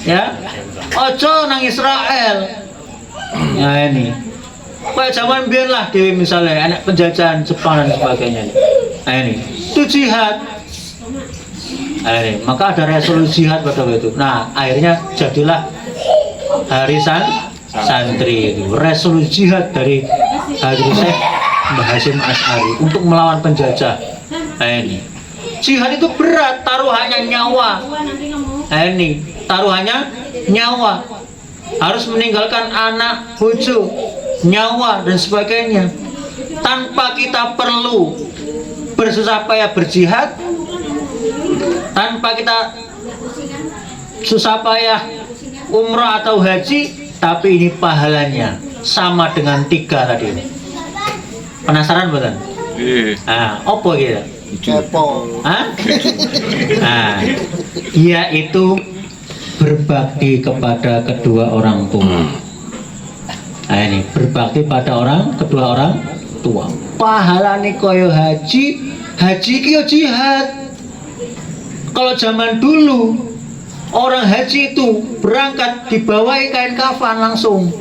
ya. Ojo nang Israel. Nah ini. Kayak zaman biyen lah dewe misalnya anak penjajahan Jepang dan sebagainya. Nah ini. Itu jihad. Nah, ini. Maka ada resolusi jihad pada waktu itu. Nah, akhirnya jadilah Hari Santri itu. Resolusi jihad dari Habib Syekh Mbah Hasyim Asy'ari untuk melawan penjajah. Nah ini. Jihad itu berat, taruhannya nyawa. Nah ini, taruhannya nyawa. Harus meninggalkan anak, bojo, nyawa dan sebagainya. Tanpa kita perlu bersusah payah berjihad, tanpa kita susah payah umrah atau haji, tapi ini pahalanya sama dengan 3 tadi. Penasaran bukan? Ah, apa gitu? Kepo. Hah? Nah, yaitu berbakti kepada kedua orang tua. Nah ini berbakti pada kedua orang tua. Pahalane koyo haji kyo jihad. Kalau zaman dulu orang haji itu berangkat dibawahi kain kafan langsung.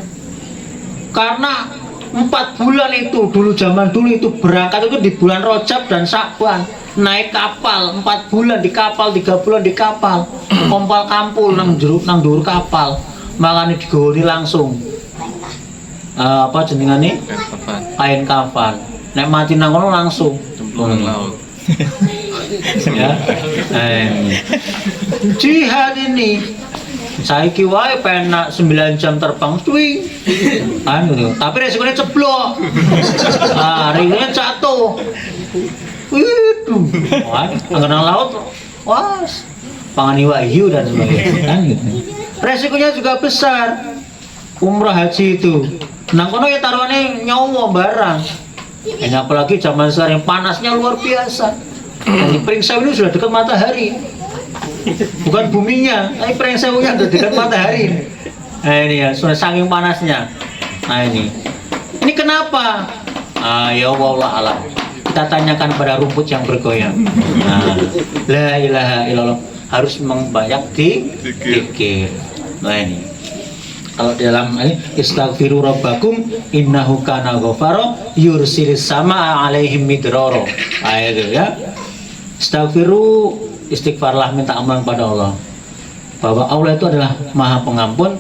Karena 4 bulan itu dulu zaman dulu itu berangkat itu di bulan Rajab dan Sya'ban, naik kapal 4 bulan di kapal, 3 bulan di kapal, kompal kampul nang dhuwur kapal, makanya digawani langsung apa jenengane kain kafan. Nek mati nang kono langsung cemplung laut. Ya. Jihad ini saiki wae penak 9 jam terbang swing. Anu, tapi resikonya ceblok. Ah, resikonya jatuh. Waduh. Wah, angkatan laut. Wah, pangan iwak hiu dan sebagainya kan gitu. Resikonya juga besar. Umrah haji itu. Nang kono ya taruhane nyawa barang. Ini apalagi zaman sekarang panasnya luar biasa. Di Pringsewu ini sudah dekat matahari. Bukan buminya, tapi Pringsewunya sudah dekat matahari. Nah ini ya, sudah saking panasnya. Nah ini kenapa? Ya wallah alam. Kita tanyakan pada rumput yang bergoyang. Nah, la ilaha illallah, harus memang banyak dipikir. Nah ini. Kalau dalam istaghfiru rabbakum innahu kana ghafara yursilis samaa 'alaihim midrara. Itu ya. Istaghfiru, istighfarlah, minta ampun pada Allah. Bahwa Allah itu adalah Maha Pengampun.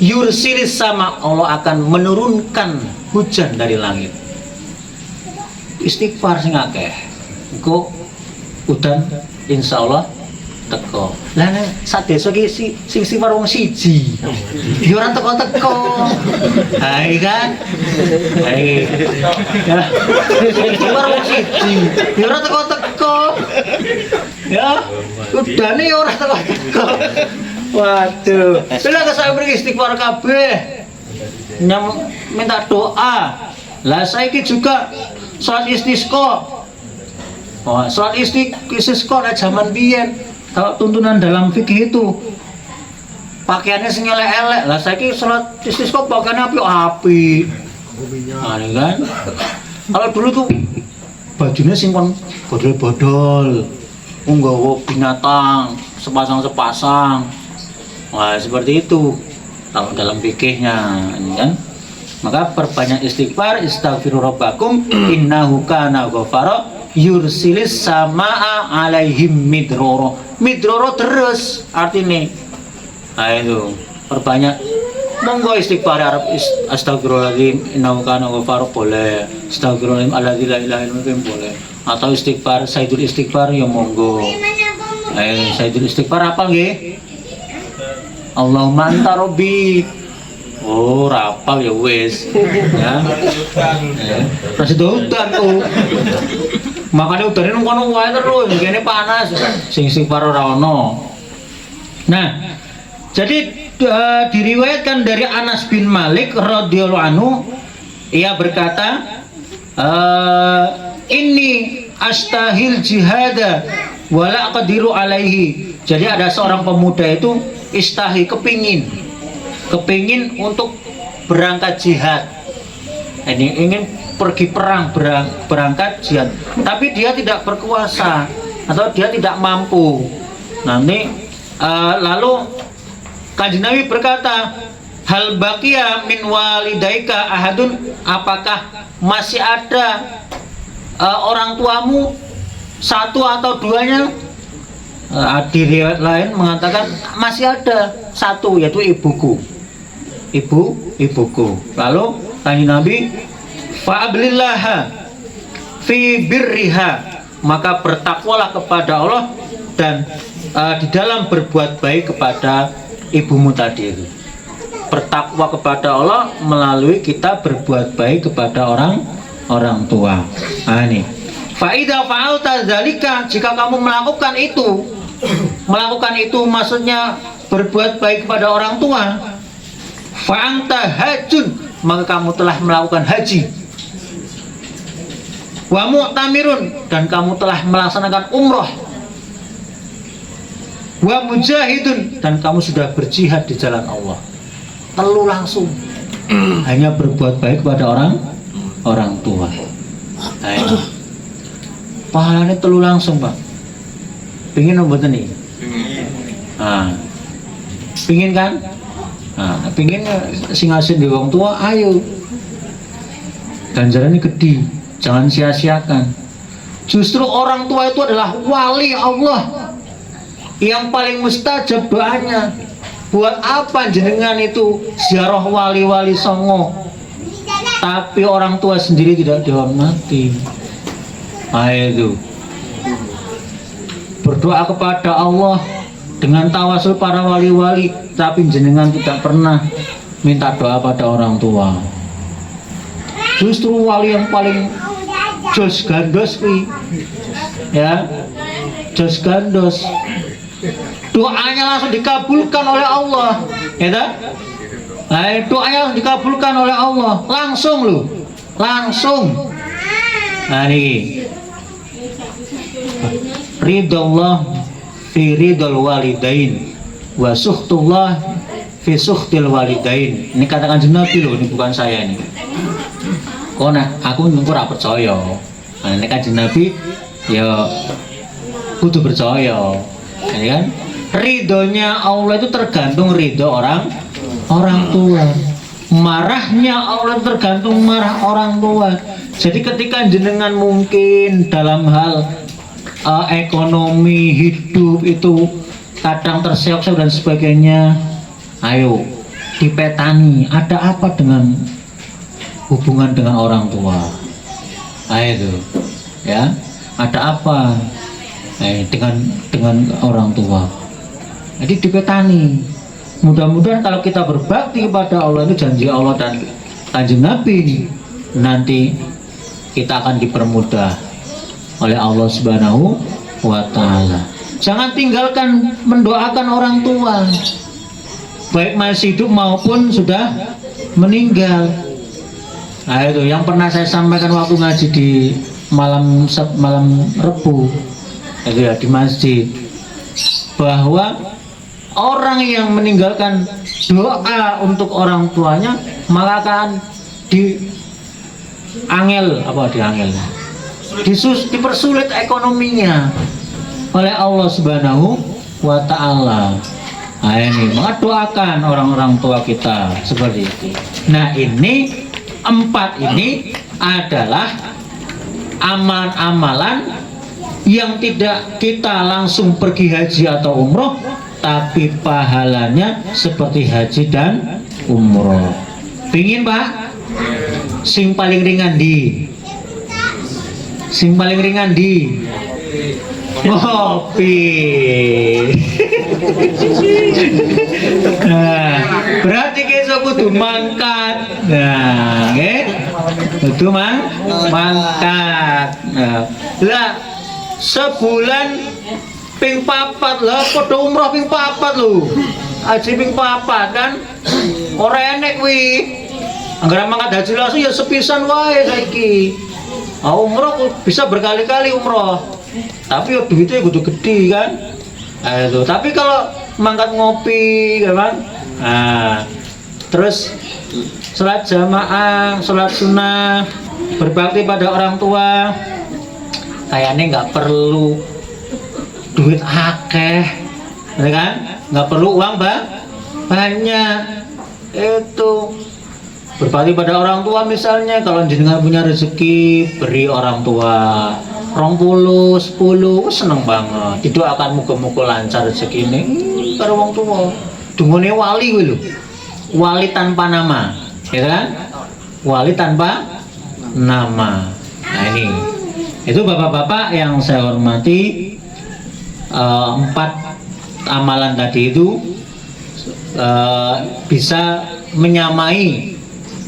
Yursilis sama, Allah akan menurunkan hujan dari langit. Istighfar sing akeh. Engko udan insyaallah teko. Lah nek sak desa ki sing istighfar wong siji. Ya ora teko-teko. Hai kan? Hai. Ya. Istighfar wong siji. Ya ora teko-teko. Ya. Udane ya ora teko-teko. Waduh. Lah kok saya pergi istighfar kabeh. Minta doa. Lah saiki juga salat istisqa. Oh, salat istisqa lah zaman biyen. Kalau tuntunan dalam fikih itu pakaiannya sing elek-elek. Lah saiki salat istisqa pakaiannya api-api. Nah, kan? Kalau dulu tuh bajunya sing kon bodol-bodol. Nggawa binatang sepasang-sepasang. Wah, seperti itu kalau dalam fikihnya, kan? Maka perbanyak istighfar, istaghfiru rabbakum innahu kana ghafara yursilis samaa 'alaihim midrara. Midrara terus artinya. Nah itu, perbanyak. Monggo istighfar Arab astagfirullahaladzim innahu kana ghafara boleh. Astagfirullahaladzim alladzi la ilaha illa huwa boleh. Atau istighfar sayyidul istighfar ya monggo. Sayyidul istighfar apa nggih? Allahumma anta rabbi. Oh, rapal ya wis. Ya. Terus udan tuh. Makanya udane nang kono wae terus, kene panas. Sing istighfar ora ono. Nah, jadi diriwayatkan dari Anas bin Malik radhiyallahu anhu, ia berkata, inni astahil jihada wala aqdiru alaihi. Jadi ada seorang pemuda itu istahi, kepingin untuk berangkat jihad. Ini ingin pergi perang, berangkat jihad, tapi dia tidak berkuasa atau dia tidak mampu. Nanti lalu Kanjeng Nabi berkata, hal baqiya min walidaika ahadun, apakah masih ada orang tuamu satu atau duanya? Di riwayat lain mengatakan masih ada satu, yaitu ibuku. Ibuku. Lalu Kanjeng Nabi, fa'ablillaha fi birriha, maka bertakwalah kepada Allah dan di dalam berbuat baik kepada ibumu tadi itu. Bertakwa kepada Allah melalui kita berbuat baik kepada orang tua. Nah ini. Fa idza fa'alta dzalika, jika kamu melakukan itu maksudnya berbuat baik kepada orang tua. Fa'anta hajun, maka kamu telah melakukan haji. Wa mu'tamirun, dan kamu telah melaksanakan umroh. Wa mujahidun, dan kamu sudah berjihad di jalan Allah. Telu langsung. Hanya berbuat baik kepada orang tua. Nah, pahalanya telu langsung, Pak. Pingin mboten nih? Nah, pingin kan? Nah, pingin sing asin di wong tua, ayo. Ganjarannya gede, jangan sia-siakan. Justru orang tua itu adalah wali Allah yang paling mustajab doanya. Buat apa jenengan itu ziarah wali-wali songo, tapi orang tua sendiri tidak dihormati? Nah itu, berdoa kepada Allah dengan tawasul para wali-wali, tapi jenengan tidak pernah minta doa pada orang tua. Justru wali yang paling jos gandos ya, jos gandos, doanya langsung dikabulkan oleh Allah, ya tak? Nah, doanya langsung dikabulkan oleh Allah, langsung. Nah ini, ridallah fi ridal walidain wa sukhtullah fi sukhtil walidain. Ini katakan Nabi loh, ini bukan saya ini. Kok aku ora percaya. Nah, ini Kanjeng Nabi ya kudu percaya. Ya kan? Ridhonya Allah itu tergantung ridho orang orang tua. Marahnya Allah tergantung marah orang tua. Jadi ketika jenengan mungkin dalam hal ekonomi hidup itu kadang terseok-seok dan sebagainya, ayo dipetani ada apa dengan hubungan dengan orang tua. Ayo tuh, ya ada apa dengan orang tua. Jadi dipetani. Mudah-mudahan kalau kita berbakti kepada Allah, itu janji Allah dan Kanjeng Nabi, nanti kita akan dipermudah oleh Allah Subhanahu wa Ta'ala. Jangan tinggalkan mendoakan orang tua, baik masih hidup maupun sudah meninggal. Nah itu yang pernah saya sampaikan waktu ngaji di malam Rebu itu ya, di masjid, bahwa orang yang meninggalkan doa untuk orang tuanya maka akan dipersulit ekonominya oleh Allah Subhanahu wa Ta'ala. Nah ini, maka doakan orang-orang tua kita seperti itu. Nah ini 4 ini adalah amalan-amalan yang tidak kita langsung pergi haji atau umroh, tapi pahalanya seperti haji dan umroh. Pingin Pak? Sing paling ringan di? Sing paling ringan di? Ngopi. Nah, berarti kita kudu mangkat. Nah, kudu mangkat. Nah, lah sebulan ping 4 lah, padha umroh ping 4 lho. Haji ping 4 kan. Ora enek kuwi. Anggere mangkat haji langsung ya sepisan wae saiki. Umroh bisa berkali-kali umroh. Tapi ya duitnya kudu gede kan. Itu. Tapi kalau mangkat ngopi kan. Nah, terus sholat jamaah, sholat sunnah, berbakti pada orang tua, kayaknya nggak perlu duit akeh, ya kan? Nggak perlu uang banyak. Itu berbakti pada orang tua, misalnya kalau jenengan punya rezeki beri orang tua 20, 10, seneng banget. Didoakan muga-muga lancar rezeki ini karo wong tua. Dungane wali kuwi lho. Wali tanpa nama, ya kan? Wali tanpa nama. Nah ini, itu bapak-bapak yang saya hormati. 4 amalan tadi itu bisa menyamai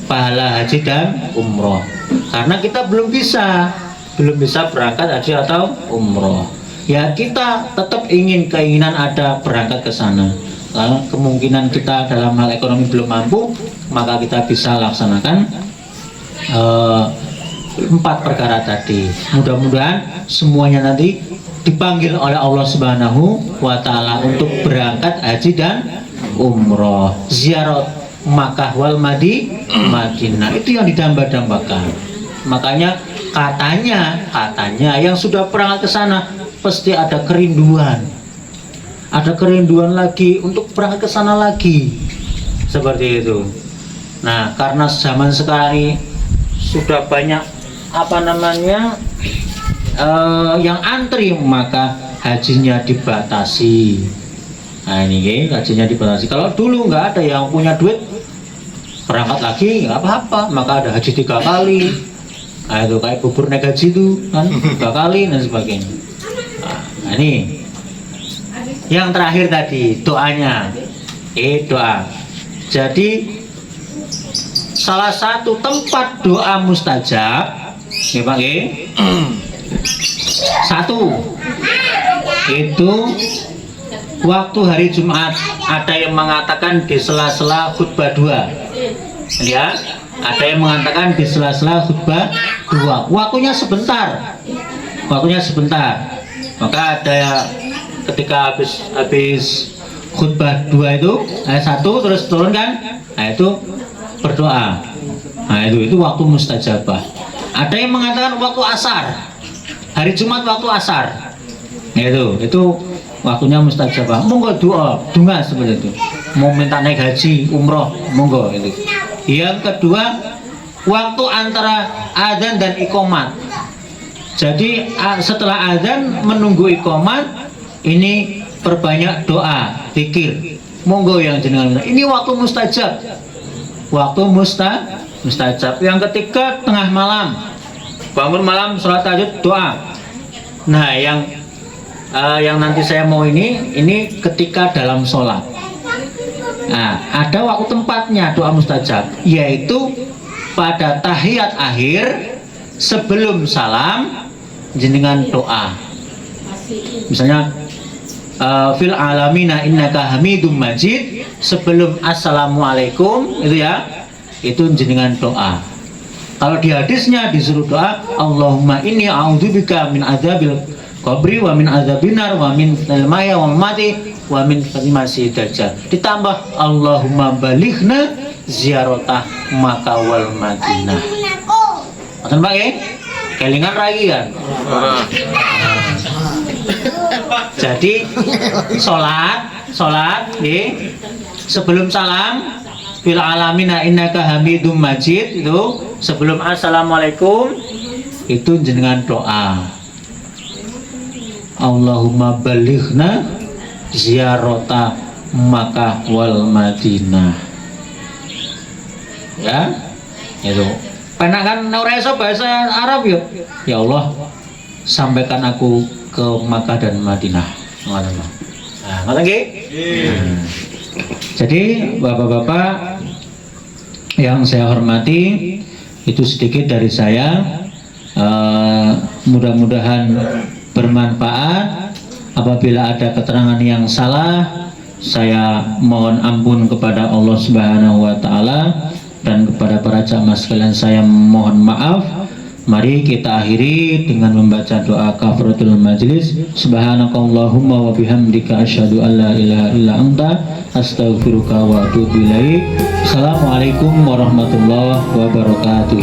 pahala haji dan umroh, karena kita belum bisa berangkat haji atau umroh. Ya kita tetap keinginan ada berangkat ke sana. Kalau kemungkinan kita dalam hal ekonomi belum mampu, maka kita bisa laksanakan 4 perkara tadi. Mudah-mudahan semuanya nanti dipanggil oleh Allah Subhanahu wa Ta'ala untuk berangkat haji dan umroh, ziarah Makkah wal Madinah. Itu yang didamba-dambakan. Makanya katanya yang sudah berangkat ke sana pasti ada kerinduan lagi untuk berangkat ke sana lagi, seperti itu. Nah, karena zaman sekarang ini sudah banyak yang antri, maka hajinya dibatasi. Nah ini hajinya dibatasi. Kalau dulu nggak ada, yang punya duit berangkat lagi nggak apa-apa, maka ada haji 3 kali. Nah itu kayak bubur naik haji itu kan 3 kali dan sebagainya. Nah ini yang terakhir tadi doanya, doa. Jadi salah satu tempat doa mustajab, ya Pak, satu itu waktu hari Jumat. Ada yang mengatakan di sela-sela khutbah 2, ya, ada yang mengatakan di sela-sela khutbah 2. Waktunya sebentar. Maka ada ketika habis khutbah 2 itu ayat 1 terus turun kan, nah itu berdoa. Nah itu waktu mustajabah. Ada yang mengatakan waktu asar, hari Jumat waktu asar. Itu waktunya mustajabah. Monggo doa seperti itu. mau minta naik haji, umroh, monggo itu. Yang kedua, waktu antara adzan dan iqomat. Jadi setelah adzan menunggu iqomat, ini perbanyak doa, zikir. Monggo yang jenengan minta. Ini waktu mustajab. Waktu mustajab. Yang ketiga, tengah malam. Bangun malam, sholat tahajud, doa. Nah, yang nanti saya mau ini ketika dalam sholat. Nah, ada waktu tempatnya doa mustajab, yaitu pada tahiyat akhir sebelum salam jenengan doa. Misalnya fil alamina innaka hamidum majid, sebelum assalamualaikum itu ya, itu jenengan doa. Kalau di hadisnya disuruh doa Allahumma inni a'udzubika min adzabil qabri wa min adzabinar wa min al-maya wa mati wa min fitnatil dajjal. Ditambah Allahumma balighna ziyaratah Makkah wal Madinah. Ngoten Pak nggih? Kelingan lagi kan? Jadi sholat nggih, sebelum salam fil alamina innaka hamidum majid, itu sebelum assalamualaikum itu jenengan doa Allahumma balighna ziyarata Makkah wal Madinah. Ya, itu. Penak kan ora iso bahasa Arab ya. Ya Allah, sampaikan aku ke Makkah dan Madinah. Nah, ngoten nggih? Jadi Bapak-bapak yang saya hormati, itu sedikit dari saya. Mudah-mudahan bermanfaat. Apabila ada keterangan yang salah, saya mohon ampun kepada Allah Subhanahu wa taala, dan kepada para jamaah sekalian saya mohon maaf. Mari kita akhiri dengan membaca doa kafaratul majlis. Subhanakallahumma wa bihamdika asyhadu an la ilaha illa anta astaghfiruka wa atubu ilaik. Assalamualaikum warahmatullahi wabarakatuh.